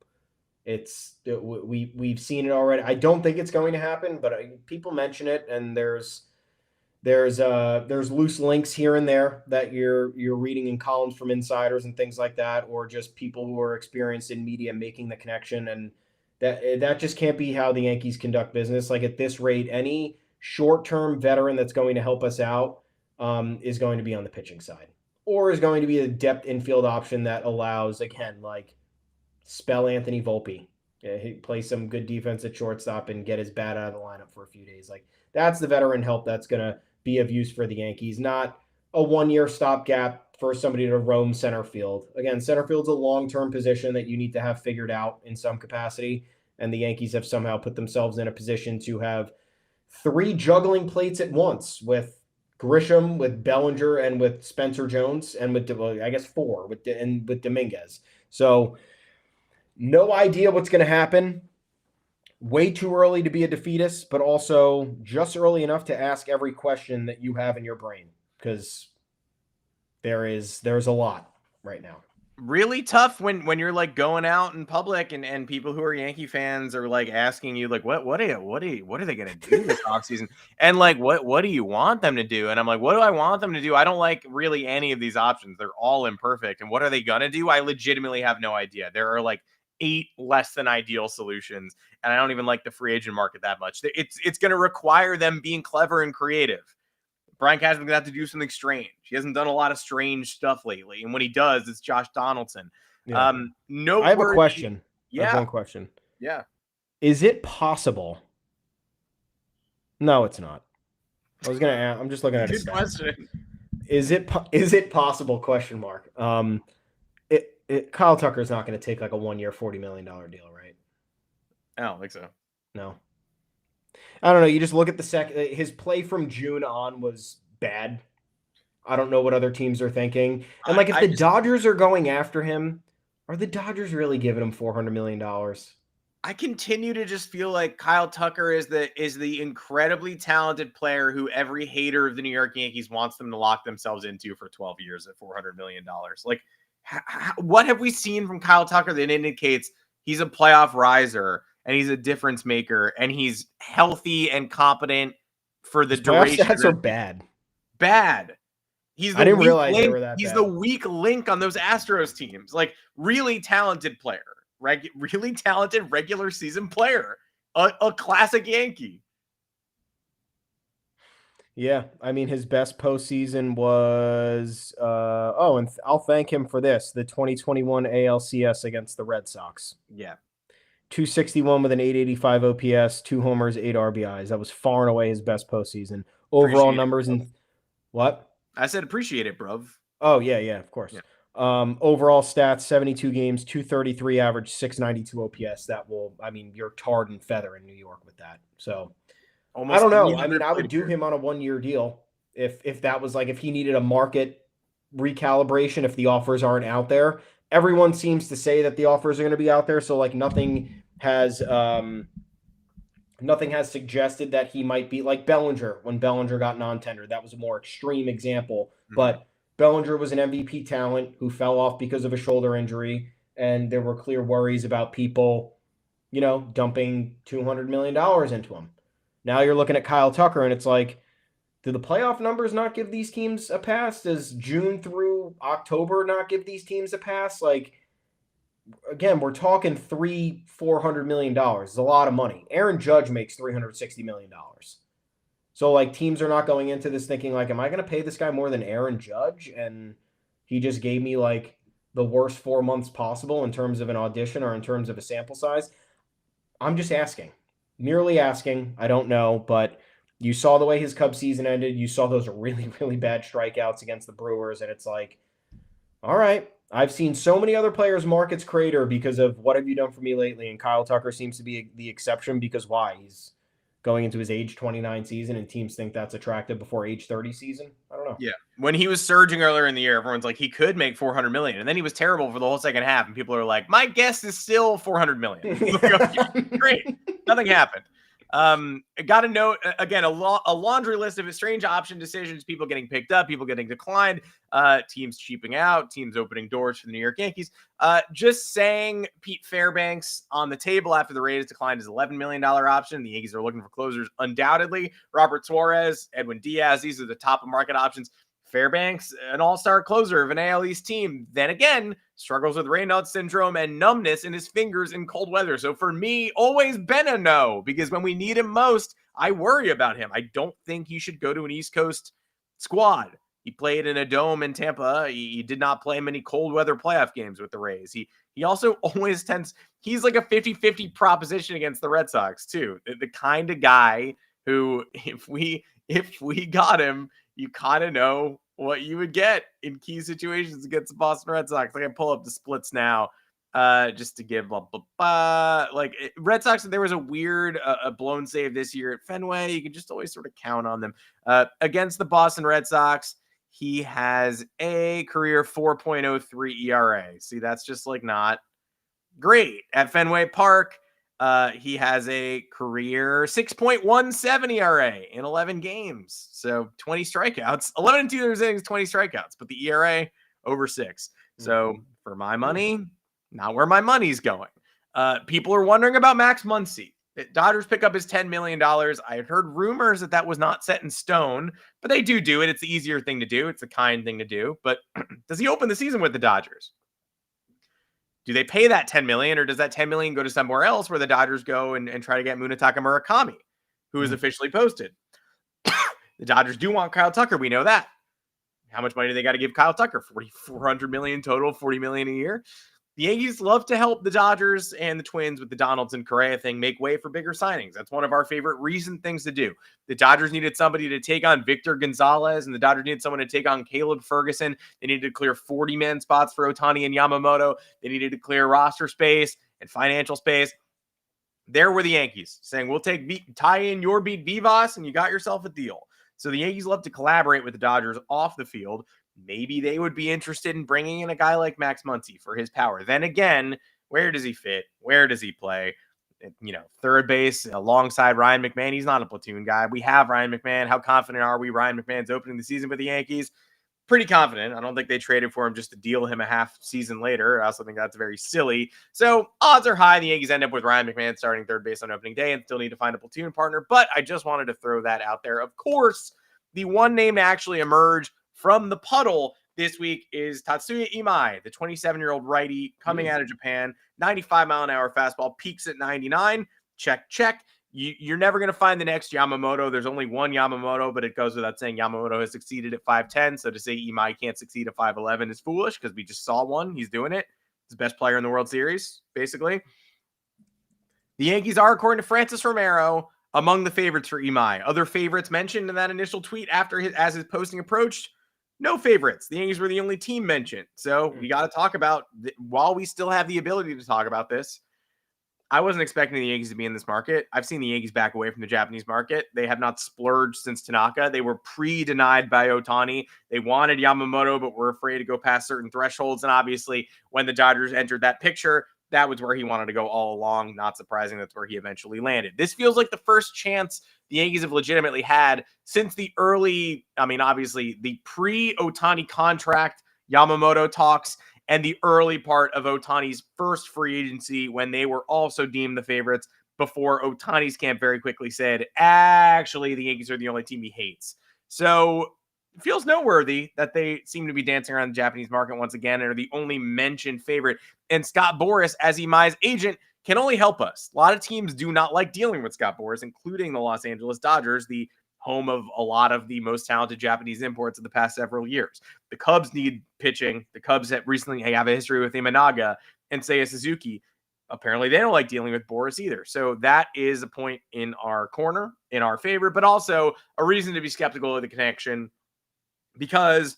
We've seen it already. I don't think it's going to happen, but people mention it, and there's loose links here and there that you're reading in columns from insiders and things like that, or just people who are experienced in media making the connection, and that just can't be how the Yankees conduct business. Like, at this rate, any short-term veteran that's going to help us out is going to be on the pitching side, or is going to be a depth infield option that allows, again, spell Anthony Volpe. He play some good defense at shortstop and get his bat out of the lineup for a few days. That's the veteran help that's going to be of use for the Yankees, not a 1-year stopgap for somebody to roam center field. Again, center field's a long-term position that you need to have figured out in some capacity, and the Yankees have somehow put themselves in a position to have 3 juggling plates at once with Grisham, with Bellinger, and with Spencer Jones, and with, I guess, 4 with Dominguez. So no idea what's going to happen. Way too early to be a defeatist, but also just early enough to ask every question that you have in your brain, because there's a lot right now. Really tough when you're like going out in public and people who are Yankee fans are like asking you like what are they gonna do this offseason, and like what do you want them to do? And I'm like, what do I want them to do? I don't like really any of these options. They're all imperfect. And what are they gonna do? I legitimately have no idea. There are like 8 less than ideal solutions, and I don't even like the free agent market that much. It's gonna require them being clever and creative. Brian Cashman's gonna have to do something strange. He hasn't done a lot of strange stuff lately, and when he does, it's Josh Donaldson. Yeah. I have a question. Yeah, I have one question. Yeah, is it possible? No, it's not. I was gonna ask. I'm just looking at good question. Is it possible? Question mark. Kyle Tucker's not going to take like a 1-year, $40 million deal, right? I don't think so. No. I don't know. You just look at his play from June on was bad. I don't know what other teams are thinking. And like, if the Dodgers are going after him, are the Dodgers really giving him $400 million? I continue to just feel like Kyle Tucker is the incredibly talented player who every hater of the New York Yankees wants them to lock themselves into for 12 years at $400 million. Like, what have we seen from Kyle Tucker that indicates he's a playoff riser and he's a difference maker and he's healthy and competent for the duration? Stats are bad. Bad. I didn't realize they were that bad. He's the weak link on those Astros teams. Like, really talented player, really talented regular season player, a classic Yankee. Yeah, I mean, his best postseason was, and I'll thank him for this, the 2021 ALCS against the Red Sox. Yeah. 261 with an 885 OPS, 2 homers, 8 RBIs. That was far and away his best postseason. Overall numbers and what? I said appreciate it, bruv. Oh, yeah, of course. Yeah. Overall stats, 72 games, 233 average, 692 OPS. You're tarred and feather in New York with that. So almost, I don't know. I mean, I would do him on a 1-year deal if that was like, if he needed a market recalibration, if the offers aren't out there. Everyone seems to say that the offers are going to be out there. So like nothing has suggested that he might be like Bellinger when Bellinger got non-tender. That was a more extreme example, but Bellinger was an MVP talent who fell off because of a shoulder injury. And there were clear worries about people, dumping $200 million into him. Now you're looking at Kyle Tucker, and it's like, do the playoff numbers not give these teams a pass? Does June through October not give these teams a pass? Like, again, we're talking $400 million. It's a lot of money. Aaron Judge makes $360 million. So, like, teams are not going into this thinking, like, am I going to pay this guy more than Aaron Judge? And he just gave me, like, the worst 4 months possible in terms of an audition or in terms of a sample size. I'm just asking. Merely asking. I don't know, but you saw the way his Cubs season ended. You saw those really, really bad strikeouts against the Brewers, and it's like, all right, I've seen so many other players' markets crater because of what have you done for me lately, and Kyle Tucker seems to be the exception because why? He's going into his age 29 season, and teams think that's attractive before age 30 season. I don't know. Yeah. When he was surging earlier in the year, everyone's like, he could make $400 million. And then he was terrible for the whole second half. And people are like, my guess is still $400 million. Great. Nothing happened. Got to note, again, a laundry list of strange option decisions, people getting picked up, people getting declined, teams cheaping out, teams opening doors for the New York Yankees. Just saying Pete Fairbanks on the table after the Rays declined his $11 million option. The Yankees are looking for closers undoubtedly. Robert Suarez, Edwin Diaz, these are the top of market options. Fairbanks, an all-star closer of an AL East team, then again, struggles with Raynaud syndrome and numbness in his fingers in cold weather. So for me, always been a no, because when we need him most, I worry about him. I don't think he should go to an East Coast squad. He played in a dome in Tampa. He did not play many cold weather playoff games with the Rays. He also always tends, he's like a 50-50 proposition against the Red Sox too. The kind of guy who if we got him, you kind of know what you would get in key situations against the Boston Red Sox. I can pull up the splits now just to give Red Sox. There was a weird a blown save this year at Fenway. You can just always sort of count on them against the Boston Red Sox. He has a career 4.03 ERA. See, that's just like not great. At Fenway Park, he has a career 6.17 ERA in 11 games. So 20 strikeouts, 11 and 2 innings, 20 strikeouts, but the ERA over 6. So for my money, not where my money's going. People are wondering about Max Muncy. Dodgers pick up his $10 million. I had heard rumors that was not set in stone, but they do it. It's the easier thing to do. It's the kind thing to do. But does he open the season with the Dodgers? Do they pay that $10 million, or does that $10 million go to somewhere else where the Dodgers go and try to get Munetaka Murakami, who is officially posted? The Dodgers do want Kyle Tucker. We know that. How much money do they got to give Kyle Tucker? $400 million total, $40 million a year. The Yankees love to help the Dodgers and the Twins with the Donaldson Correa thing make way for bigger signings. That's one of our favorite recent things to do. The Dodgers needed somebody to take on Victor Gonzalez, and the Dodgers needed someone to take on Caleb Ferguson. They needed to clear 40-man spots for Ohtani and Yamamoto. They needed to clear roster space and financial space. There were the Yankees saying, we'll tie in your beat Vivas, and you got yourself a deal. So the Yankees love to collaborate with the Dodgers off the field. Maybe they would be interested in bringing in a guy like Max Muncy for his power. Then again, where does he fit? Where does he play? Third base alongside Ryan McMahon. He's not a platoon guy. We have Ryan McMahon. How confident are we Ryan McMahon's opening the season with the Yankees? Pretty confident. I don't think they traded for him just to deal him a half season later. I also think that's very silly. So odds are high the Yankees end up with Ryan McMahon starting third base on opening day and still need to find a platoon partner. But I just wanted to throw that out there. Of course, the one name to actually emerge from the puddle this week is Tatsuya Imai, the 27-year-old righty coming out of Japan. 95-mile-an-hour fastball, peaks at 99. Check. You're never going to find the next Yamamoto. There's only one Yamamoto, but it goes without saying Yamamoto has succeeded at 5'10". So to say Imai can't succeed at 5'11" is foolish because we just saw one. He's doing it. He's the best player in the World Series, basically. The Yankees are, according to Francis Romero, among the favorites for Imai. Other favorites mentioned in that initial tweet as his posting approached, no favorites. The Yankees were the only team mentioned. So we got to talk about, while we still have the ability to talk about this, I wasn't expecting the Yankees to be in this market. I've seen the Yankees back away from the Japanese market. They have not splurged since Tanaka. They were pre-denied by Ohtani. They wanted Yamamoto, but were afraid to go past certain thresholds. And obviously, when the Dodgers entered that picture, that was where he wanted to go all along. Not surprising, that's where he eventually landed. This feels like the first chance the Yankees have legitimately had since the obviously the pre-Ohtani contract Yamamoto talks and the early part of Ohtani's first free agency when they were also deemed the favorites before Ohtani's camp very quickly said, actually, the Yankees are the only team he hates. So it feels noteworthy that they seem to be dancing around the Japanese market once again and are the only mentioned favorite. And Scott Boras, as Imai's agent, can only help us. A lot of teams do not like dealing with Scott Boras, including the Los Angeles Dodgers, the home of a lot of the most talented Japanese imports of the past several years. The Cubs need pitching. The Cubs have recently have a history with Imanaga and Seiya Suzuki. Apparently, they don't like dealing with Boras either. So that is a point in our corner, in our favor, but also a reason to be skeptical of the connection because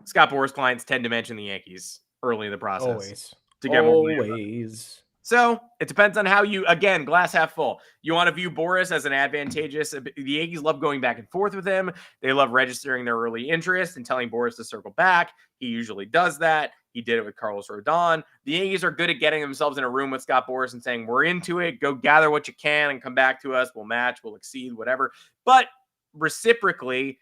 Scott Boras clients tend to mention the Yankees early in the process. Always. To get more Always. So it depends on how you, again, glass half full. You want to view Boras as an advantageous. The Yankees love going back and forth with him. They love registering their early interest and telling Boras to circle back. He usually does that. He did it with Carlos Rodon. The Yankees are good at getting themselves in a room with Scott Boras and saying, we're into it. Go gather what you can and come back to us. We'll match. We'll exceed, whatever. But reciprocally,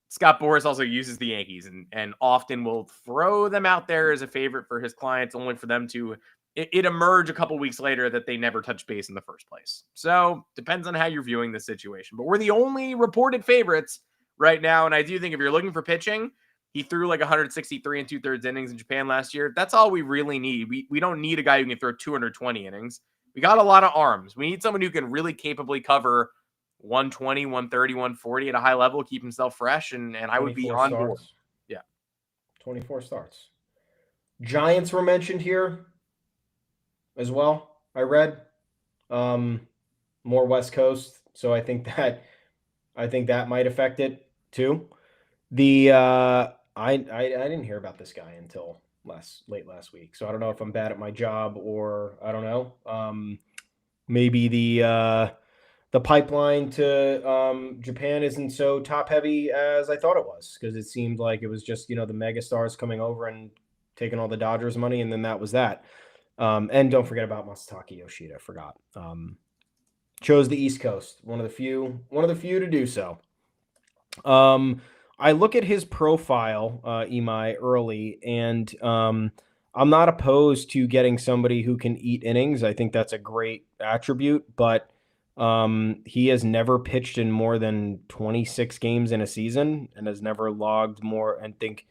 Scott Boras also uses the Yankees and often will throw them out there as a favorite for his clients, only for them to it emerge a couple weeks later that they never touched base in the first place. So depends on how you're viewing the situation. But we're the only reported favorites right now. And I do think if you're looking for pitching, he threw like 163 and 2/3 innings in Japan last year. That's all we really need. We don't need a guy who can throw 220 innings. We got a lot of arms. We need someone who can really capably cover 120, 130, 140 at a high level, keep himself fresh, and I would be on board. Yeah. 24 starts. Giants were mentioned here as well. I read more West Coast So I think that might affect it too. The I didn't hear about this guy until late last week. So I don't know if I'm bad at my job or I don't know. Maybe the pipeline to Japan isn't so top heavy as I thought it was, because it seemed like it was just, the mega stars coming over and taking all the Dodgers money, and then that was that. And don't forget about Masataka Yoshida. I forgot. Chose the East Coast, one of the few to do so. I look at his profile, Imai, early, and I'm not opposed to getting somebody who can eat innings. I think that's a great attribute, but he has never pitched in more than 26 games in a season and has never logged more. I think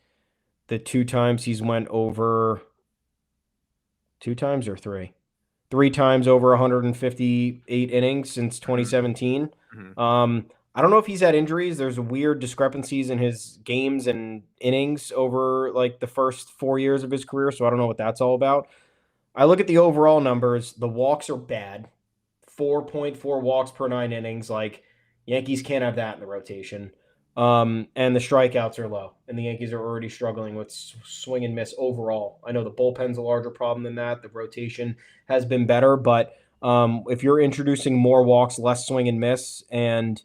the 2 times he's went over 2 times or 3 times over 158 innings since 2017. I don't know if he's had injuries. There's weird discrepancies in his games and innings over like the first 4 years of his career, so I don't know what that's all about. I look at the overall numbers. The walks are bad. 4.4 walks per 9 innings. Like, Yankees can't have that in the rotation. And the strikeouts are low, and the Yankees are already struggling with swing and miss overall. I know the bullpen's a larger problem than that. The rotation has been better, but if you're introducing more walks, less swing and miss, and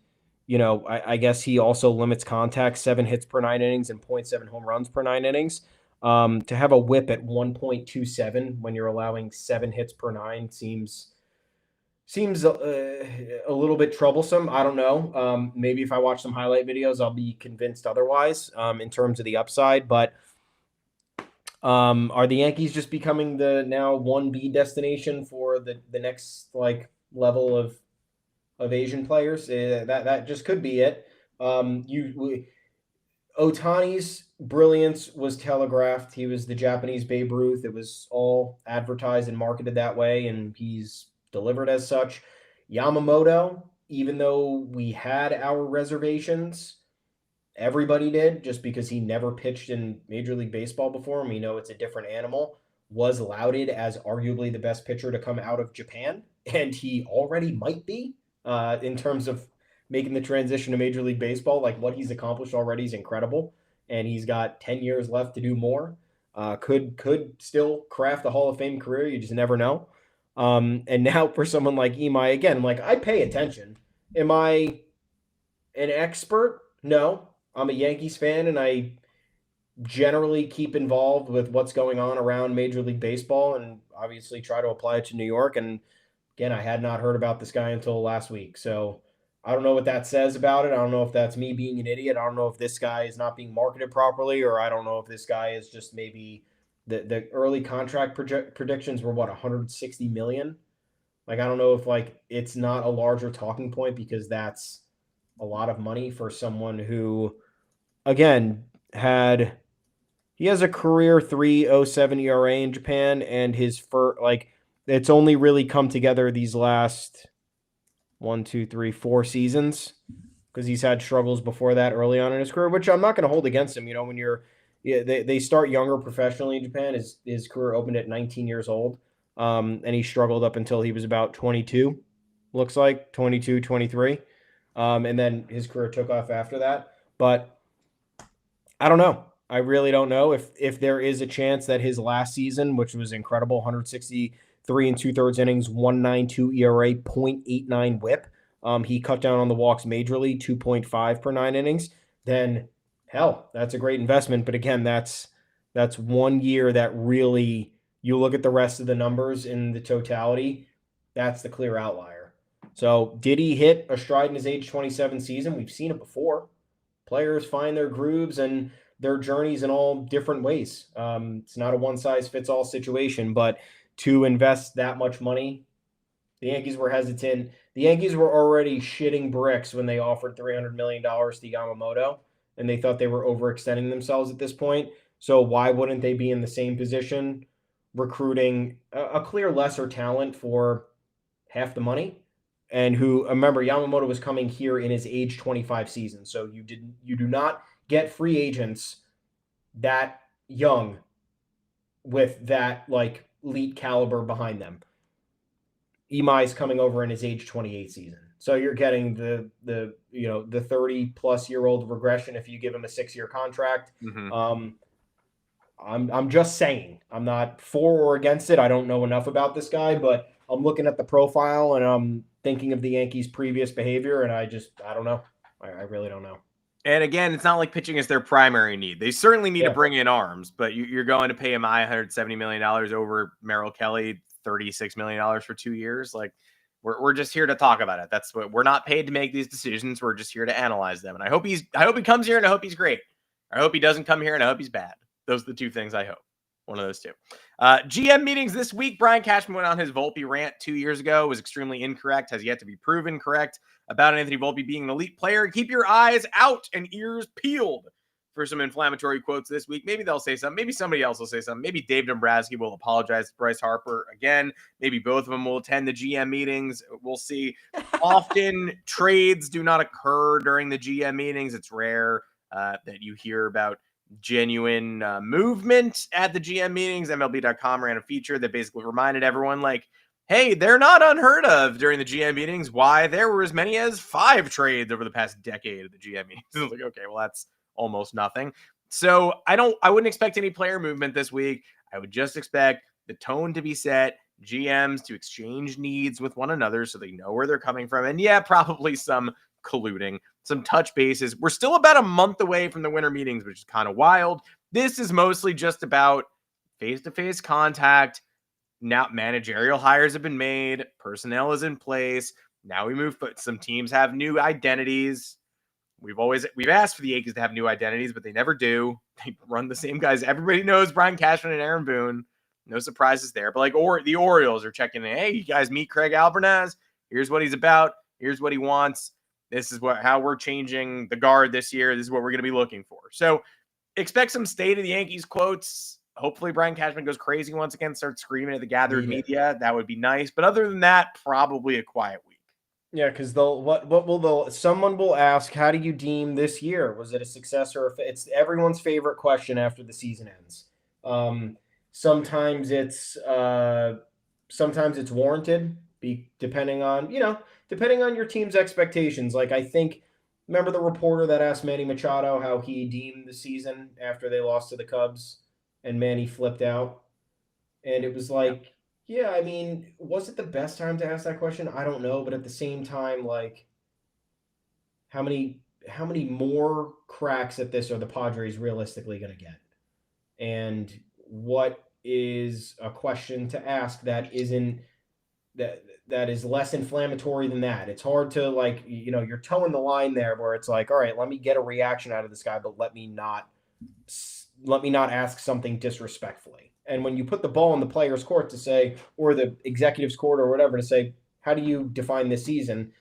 I guess he also limits contact, 7 hits per 9 innings and 0.7 home runs per 9 innings. To have a whip at 1.27 when you're allowing 7 hits per 9 seems a little bit troublesome. I don't know. Maybe if I watch some highlight videos, I'll be convinced otherwise in terms of the upside. But are the Yankees just becoming the now 1B destination for the next level of Asian players? That just could be it. Ohtani's brilliance was telegraphed. He was the Japanese Babe Ruth. It was all advertised and marketed that way, and he's delivered as such. Yamamoto, even though we had our reservations, everybody did, just because he never pitched in Major League Baseball before, and we know it's a different animal, was lauded as arguably the best pitcher to come out of Japan, and he already might be in terms of making the transition to Major League Baseball. Like, what he's accomplished already is incredible, and he's got 10 years left to do more. Could still craft a Hall of Fame career. You just never know. And now for someone like Imai, again, I pay attention. Am I an expert? No. I'm a Yankees fan, and I generally keep involved with what's going on around Major League Baseball and obviously try to apply it to New York. And again, I had not heard about this guy until last week. So I don't know what that says about it. I don't know if that's me being an idiot. I don't know if this guy is not being marketed properly, or I don't know if this guy is just maybe the early contract predictions were 160 million. I don't know if it's not a larger talking point, because that's a lot of money for someone who, again, he has a career 3.07 ERA in Japan, and his it's only really come together these last 4 seasons, because he's had struggles before that early on in his career, which I'm not going to hold against him. When they start younger professionally in Japan. His career opened at 19 years old, and he struggled up until he was about 22, looks like 22, 23, and then his career took off after that. But I don't know. I really don't know if there is a chance that his last season, which was incredible, 163 and 2/3 innings, 1.92 ERA, 0.89 WHIP, he cut down on the walks majorly, 2.5 per 9 innings, then hell, that's a great investment. But again, that's 1 year that really, you look at the rest of the numbers in the totality, that's the clear outlier. So did he hit a stride in his age 27 season? We've seen it before. Players find their grooves and their journeys in all different ways. It's not a one-size-fits-all situation, but to invest that much money, the Yankees were hesitant. The Yankees were already shitting bricks when they offered $300 million to Yamamoto, and they thought they were overextending themselves at this point. So why wouldn't they be in the same position, recruiting a clear lesser talent for half the money? And who, remember, Yamamoto was coming here in his age 25 season. So you do not get free agents that young with that elite caliber behind them. Imai's coming over in his age 28 season. So you're getting the 30-plus-year-old regression if you give him a 6-year contract. Mm-hmm. I'm just saying. I'm not for or against it. I don't know enough about this guy, but I'm looking at the profile and I'm thinking of the Yankees' previous behavior, and I don't know. I really don't know. And again, it's not like pitching is their primary need. They certainly need to bring in arms, but you're going to pay Imai $170 million over Merrill Kelly, $36 million for 2 years. Like, we're just here to talk about it. That's what we're not paid to make these decisions. We're just here to analyze them. And I hope he comes here and I hope he's great. I hope he doesn't come here and I hope he's bad. Those are the two things I hope. One of those two. GM meetings this week. Brian Cashman went on his Volpe rant 2 years ago. It was extremely incorrect. Has yet to be proven correct about Anthony Volpe being an elite player. Keep your eyes out and ears peeled for some inflammatory quotes this week. Maybe they'll say something. Maybe somebody else will say something. Maybe Dave Dombrowski will apologize to Bryce Harper again. Maybe both of them will attend the GM meetings. We'll see. Often trades do not occur during the GM meetings. It's rare that you hear about genuine movement at the GM meetings. MLB.com ran a feature that basically reminded everyone, like, hey, they're not unheard of during the GM meetings. Why? There were as many as 5 trades over the past decade of the GM meetings. It's like, okay, well, that's almost nothing. So I wouldn't expect any player movement this week. I would just expect the tone to be set, GMs to exchange needs with one another so they know where they're coming from. And yeah, probably some colluding, some touch bases. We're still about a month away from the winter meetings, which is kind of wild. This is mostly just about face-to-face contact. Now managerial hires have been made. Personnel is in place. Now we move, but some teams have new identities. We've asked for the Yankees to have new identities, but they never do. They run the same guys. Everybody knows Brian Cashman and Aaron Boone. No surprises there. But like, the Orioles are checking in. Hey, you guys meet Craig Albertaz. Here's what he's about. Here's what he wants. This is how we're changing the guard this year. This is what we're going to be looking for. So expect some state of the Yankees quotes. Hopefully Brian Cashman goes crazy once again, starts screaming at the gathered media. That would be nice. But other than that, probably a quiet week. Yeah, because someone will ask, how do you deem this year? Was it a success or it's everyone's favorite question after the season ends. Sometimes it's warranted, depending on your team's expectations. Like, I think, remember the reporter that asked Manny Machado how he deemed the season after they lost to the Cubs, and Manny flipped out, and it was like, yeah, I mean, was it the best time to ask that question? I don't know, but at the same time, like, how many more cracks at this are the Padres realistically going to get? And what is a question to ask that is less inflammatory than that? It's hard to, like, you're towing the line there where it's like, all right, let me get a reaction out of this guy, but let me not ask something disrespectfully. And when you put the ball in the player's court to say, or the executive's court or whatever, to say, how do you define this season?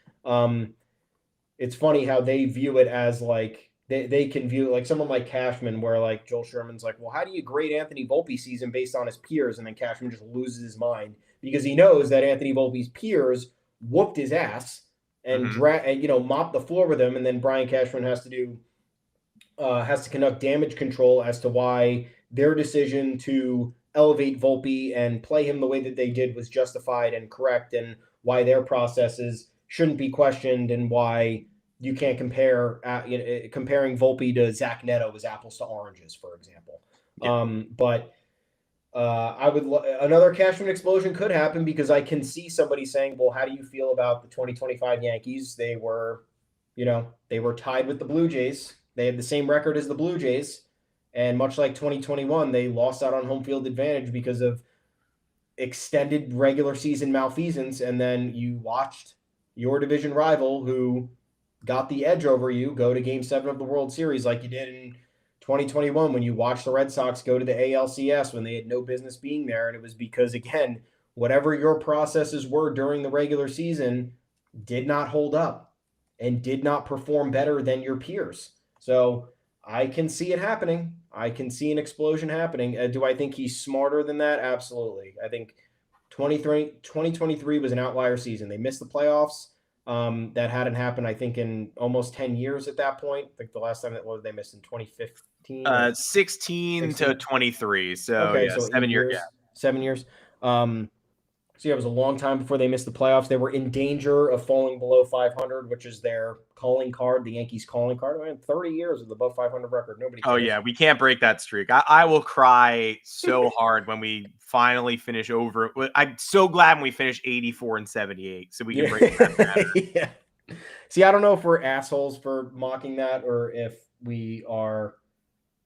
It's funny how they view it as like, they can view it like someone like Cashman, where like Joel Sherman's like, well, how do you grade Anthony Volpe's season based on his peers? And then Cashman just loses his mind because he knows that Anthony Volpe's peers whooped his ass and mopped the floor with him. And then Brian Cashman has to conduct damage control as to why their decision to elevate Volpe and play him the way that they did was justified and correct, and why their processes shouldn't be questioned, and why you can't comparing Volpe to Zach Neto as apples to oranges, for example. Yeah. Another Cashman explosion could happen, because I can see somebody saying, well, how do you feel about the 2025 Yankees? They were tied with the Blue Jays. They had the same record as the Blue Jays. And much like 2021, they lost out on home field advantage because of extended regular season malfeasance. And then you watched your division rival, who got the edge over you, go to Game 7 of the World Series, like you did in 2021 when you watched the Red Sox go to the ALCS when they had no business being there. And it was because, again, whatever your processes were during the regular season did not hold up and did not perform better than your peers. So I can see it happening. I can see an explosion happening. Do I think he's smarter than that? Absolutely. I think 2023 was an outlier season. They missed the playoffs. That hadn't happened, I think, in almost 10 years at that point. I think the last time they missed in 2015. 16 to 23. So, okay, yeah, so 7 years. 7 years. So yeah, it was a long time before they missed the playoffs. They were in danger of falling below 500, which is their calling card, the Yankees calling card. I mean, 30 years with above 500 record. Nobody cares. Oh, yeah. We can't break that streak. I will cry so hard when we finally finish over. I'm so glad when we finish 84 and 78 so we can break that. Yeah. See, I don't know if we're assholes for mocking that or if we are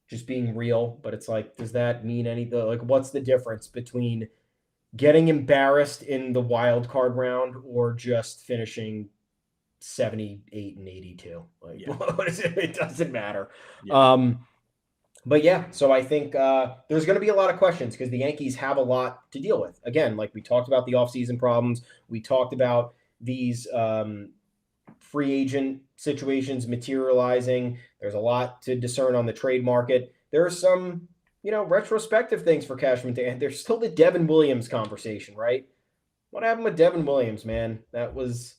just being real, but it's like, does that mean anything? Like, what's the difference between getting embarrassed in the wild card round or just finishing 78 and 82? Like, what is it? It doesn't matter. Yeah. But yeah, so I think there's going to be a lot of questions because the Yankees have a lot to deal with. Again, like we talked about the offseason problems. We talked about these free agent situations materializing. There's a lot to discern on the trade market. There are some, retrospective things for Cashman. And there's still the Devin Williams conversation, right? What happened with Devin Williams, man? That was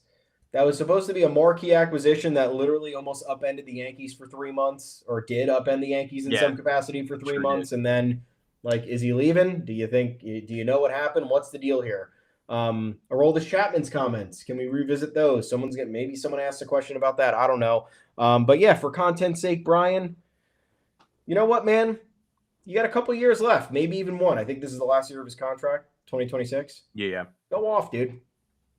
supposed to be a marquee acquisition that literally almost upended the Yankees for 3 months, or did upend the Yankees in some capacity for 3 months. And then, is he leaving? Do you know what happened? What's the deal here? Aroldis Chapman's comments. Can we revisit those? Maybe someone asked a question about that. I don't know. But yeah, for content's sake, Brian, you know what, man? You got a couple years left, maybe even one. I think this is the last year of his contract, 2026. Yeah. Go off, dude.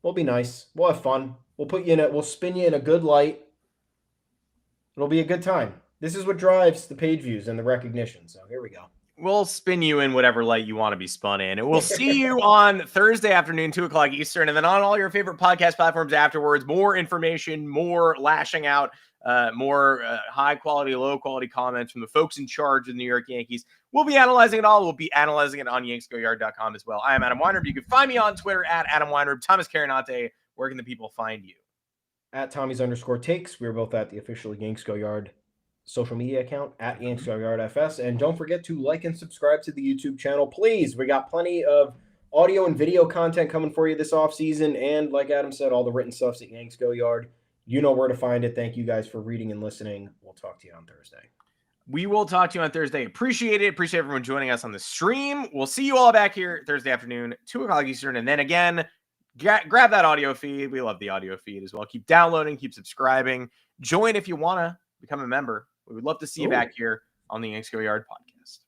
We'll be nice. We'll have fun. We'll spin you in a good light. It'll be a good time. This is what drives the page views and the recognition. So here we go. We'll spin you in whatever light you want to be spun in. And we'll see you on Thursday afternoon, 2:00 Eastern, and then on all your favorite podcast platforms afterwards. More information, more lashing out, more high quality, low quality comments from the folks in charge of the New York Yankees. We'll be analyzing it all. We'll be analyzing it on yanksgoyard.com as well. I am Adam Weinrib. You can find me on Twitter at Adam Weinrib. Thomas Carranante, where can the people find you? At Tommy's_takes. We're both at the official Yanks Go Yard social media account at Yanks Go Yard FS. And don't forget to like and subscribe to the YouTube channel, please. We got plenty of audio and video content coming for you this offseason. And like Adam said, all the written stuff's at Yanks Go Yard. You know where to find it. Thank you guys for reading and listening. We'll talk to you on Thursday. We will talk to you on Thursday. Appreciate it. Appreciate everyone joining us on the stream. We'll see you all back here Thursday afternoon, 2:00 Eastern. And then again, grab that audio feed. We love the audio feed as well. Keep downloading, keep subscribing. Join if you want to become a member. We would love to see you back here on the Yanks Go Yard podcast.